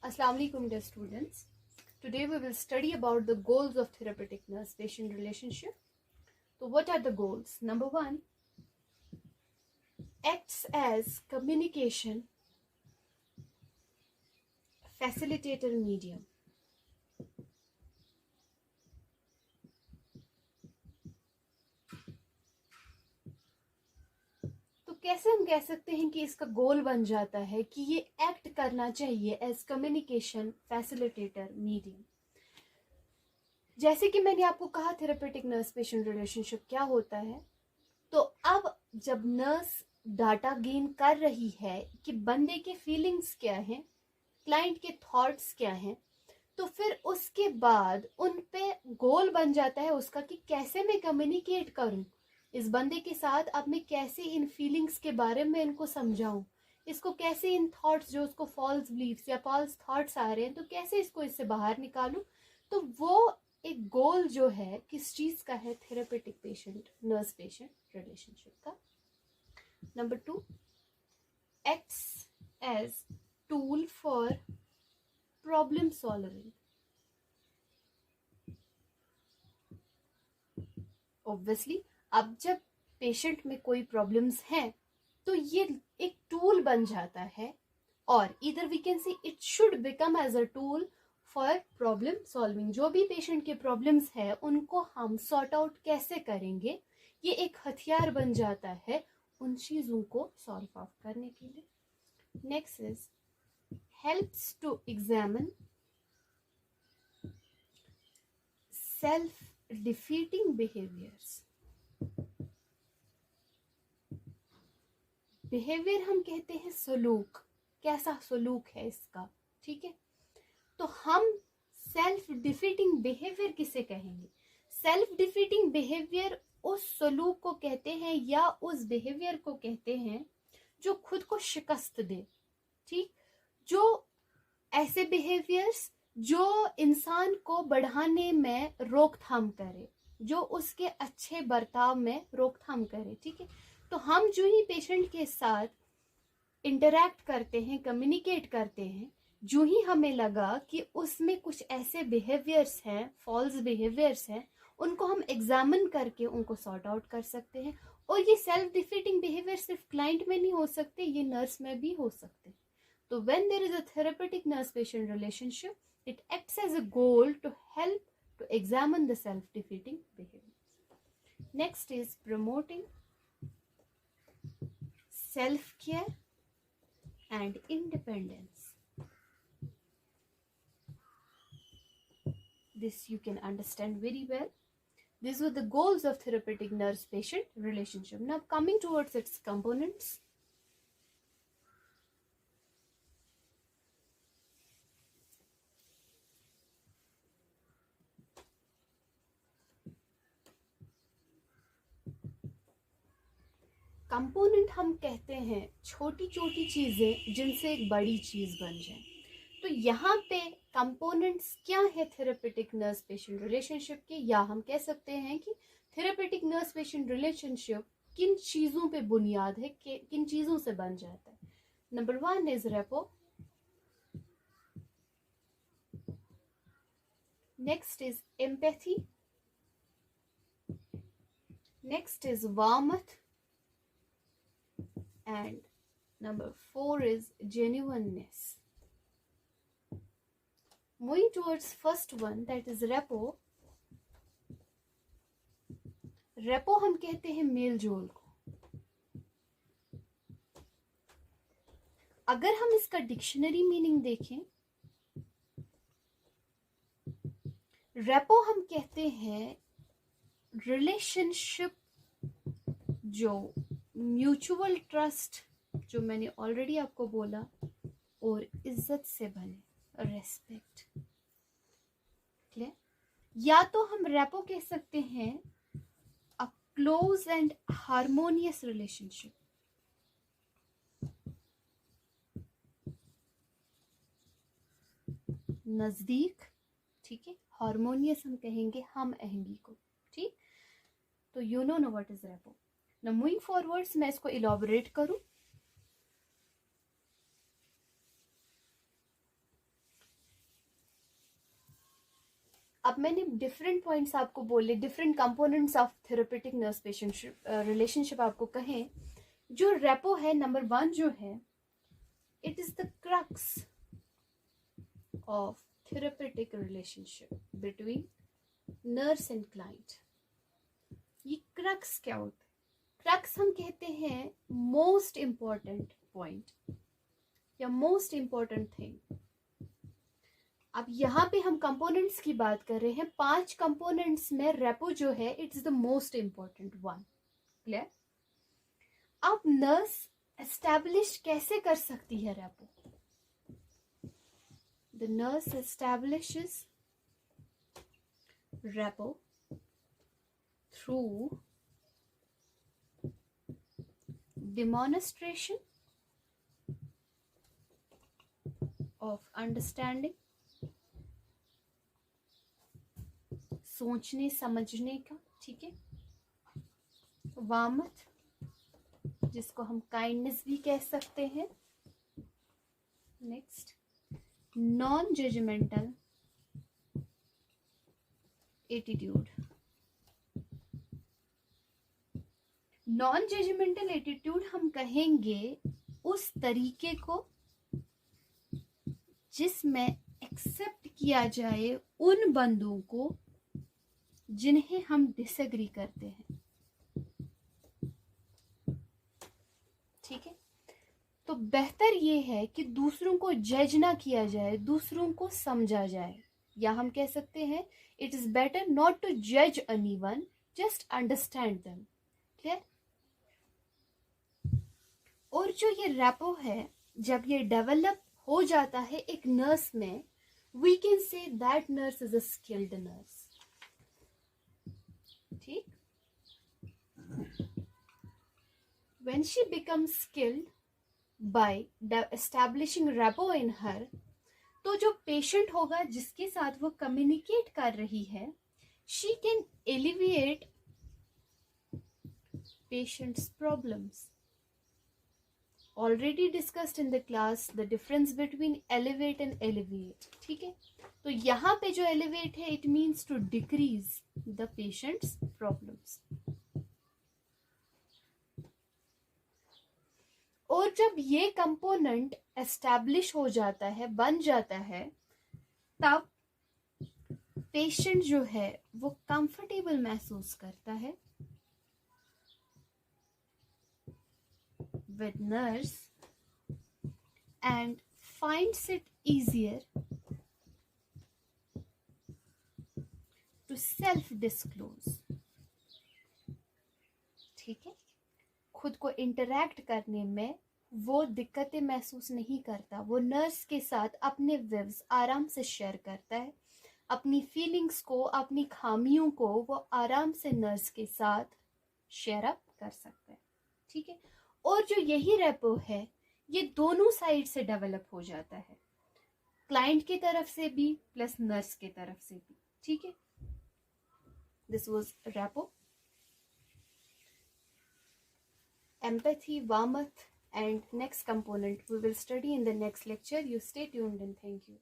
Assalamu alaikum dear students. Today we will study about the goals of therapeutic nurse-patient relationship. So what are the goals? Number 1, acts as communication facilitator medium. तो कैसे हम कह सकते हैं कि इसका गोल बन जाता है कि ये एक्ट करना चाहिए एज कम्युनिकेशन फैसिलिटेटर मीडियम। जैसे कि मैंने आपको कहा थेरेपेटिक नर्स पेशेंट रिलेशनशिप क्या होता है, तो अब जब नर्स डाटा गेन कर रही है कि बंदे के फीलिंग्स क्या हैं, क्लाइंट के थॉट्स क्या हैं, तो फिर उसके बाद उन पे गोल बन जाता है उसका कि कैसे मैं कम्युनिकेट करूं इस बंदे के साथ। अब मैं कैसे इन फीलिंग्स के बारे में इनको समझाऊं, इसको कैसे इन थॉट्स जो उसको फॉल्स बिलीव्स या फॉल्स थॉट्स आ रहे हैं तो कैसे इसको इससे बाहर निकालूं। तो वो एक गोल जो है किस चीज का है, therapeutic patient nurse patient relationship का। Number 2, acts as tool for problem solving. Obviously अब जब पेशेंट में कोई प्रॉब्लम्स हैं तो ये एक टूल बन जाता है, और इधर we can see it should become as a tool for problem solving. जो भी पेशेंट के प्रॉब्लम्स है उनको हम सॉर्ट आउट कैसे करेंगे, ये एक हथियार बन जाता है उन चीजों को सॉल्व आउट करने के लिए। Next is helps to examine self defeating behaviours. Behaviour हम कहते हैं सलूक, कैसा सलूक है इसका, ठीक है। तो हम सेल्फ डिफीटिंग बिहेवियर किसे कहेंगे? सेल्फ डिफीटिंग बिहेवियर उस सलूक को कहते हैं या उस बिहेवियर को कहते हैं जो खुद को शिकस्त दे, ठीक। जो ऐसे बिहेवियर्स जो इंसान को बढ़ाने में रोकथाम करे, जो उसके अच्छे बर्ताव में रोकथाम करे, ठीक है। तो हम जो ही पेशेंट के साथ इंटरैक्ट करते हैं, कम्युनिकेट करते हैं, जो ही हमें लगा कि उसमें कुछ ऐसे बिहेवियर्स हैं, फॉल्स बिहेवियर्स हैं, उनको हम एग्जामिन करके उनको सॉर्ट आउट कर सकते हैं। और ये सेल्फ डिफीटिंग बिहेवियर सिर्फ क्लाइंट में नहीं हो सकते, ये नर्स में भी हो सकते हैं। तो when there is a therapeutic nurse-patient relationship, it acts as a goal to help to examine the self-defeating behaviors. Next is promoting self-care and independence. This you can understand very well. These were the goals of therapeutic nurse-patient relationship. Now coming towards its components. Component हम कहते हैं छोटी छोटी चीजें जिनसे एक बड़ी चीज बन जाए। तो यहाँ पे कंपोनेंट्स क्या है थेरेपेटिक नर्स पेशेंट रिलेशनशिप के, या हम कह सकते हैं कि थेरेपेटिक नर्स पेशेंट रिलेशनशिप किन चीजों पे बुनियाद है, किन चीजों से बन जाता है। Number 1 is repo, next is empathy, next is warmth, and number 4 is genuineness. Moving towards first one, that is repo. Repo हम कहते हैं मेल जोल को। अगर हम इसका डिक्शनरी मीनिंग देखें, रेपो हम कहते हैं रिलेशनशिप जो म्यूचुअल ट्रस्ट, जो मैंने ऑलरेडी आपको बोला, और इज्जत से बने, रेस्पेक्ट, क्लियर। या तो हम रेपो कह सकते हैं a close and harmonious relationship. नजदीक, ठीक है। हार्मोनियस हम कहेंगे हम आहंगी को, ठीक। तो you know what is repo. Now moving forwards, मैं इसको इलॉबरेट करूं। अब मैंने डिफरेंट पॉइंट्स आपको बोले, different components of therapeutic nurse patient relationship आपको कहें। जो रेपो है नंबर 1 जो है, it is the crux of therapeutic relationship between nurse and client. ये क्रक्स क्या होता है? क्रक्स हम कहते हैं मोस्ट इंपॉर्टेंट पॉइंट या मोस्ट इंपॉर्टेंट थिंग। अब यहाँ पे हम कंपोनेंट्स की बात कर रहे हैं, 5 कंपोनेंट्स में रेपो जो है it's the most important one. Clear? अब नर्स एस्टैब्लिश कैसे कर सकती है repo? The nurse establishes repo through demonstration of understanding, सोचने समझने का, ठीक है, वामथ जिसको हम काइंडनेस भी कह सकते हैं। Next, non judgemental attitude. Non judgemental attitude हम कहेंगे उस तरीके को जिसमें एक्सेप्ट किया जाए उन बंदों को जिन्हें हम डिसएग्री करते हैं। ठीक है, तो बेहतर ये है कि दूसरों को जज ना किया जाए, दूसरों को समझा जाए, या हम कह सकते हैं it is better not to जज anyone, just understand them. Clear? और जो ये रेपो है जब ये डेवलप हो जाता है एक नर्स में, we can say that nurse is a skilled nurse. ठीक? When she becomes skilled by establishing rapport in her, तो जो पेशेंट होगा जिसके साथ वो कम्युनिकेट कर रही है, she can alleviate patient's problems. Already discussed in the class the difference between elevate and alleviate. ठीक है, तो यहाँ पे जो elevate है it means to decrease the patient's problems. और जब ये कंपोनेंट एस्टैब्लिश हो जाता है, बन जाता है, तब पेशेंट जो है वो कंफर्टेबल महसूस करता है with nurse and finds it easier to self disclose. ठीक है, खुद को इंटरैक्ट करने में वो दिक्कतें महसूस नहीं करता, वो नर्स के साथ अपने विव्स आराम से शेयर करता है, अपनी फीलिंग्स को, अपनी खामियों को वो आराम से नर्स के साथ शेयर अप कर सकता है। ठीक है, और जो यही रेपो है ये दोनों साइड से डेवलप हो जाता है, क्लाइंट की तरफ से भी प्लस नर्स की तरफ से भी। ठीक है, this was repo, empathy, warmth, and next component we will study in the next lecture. You stay tuned and thank you.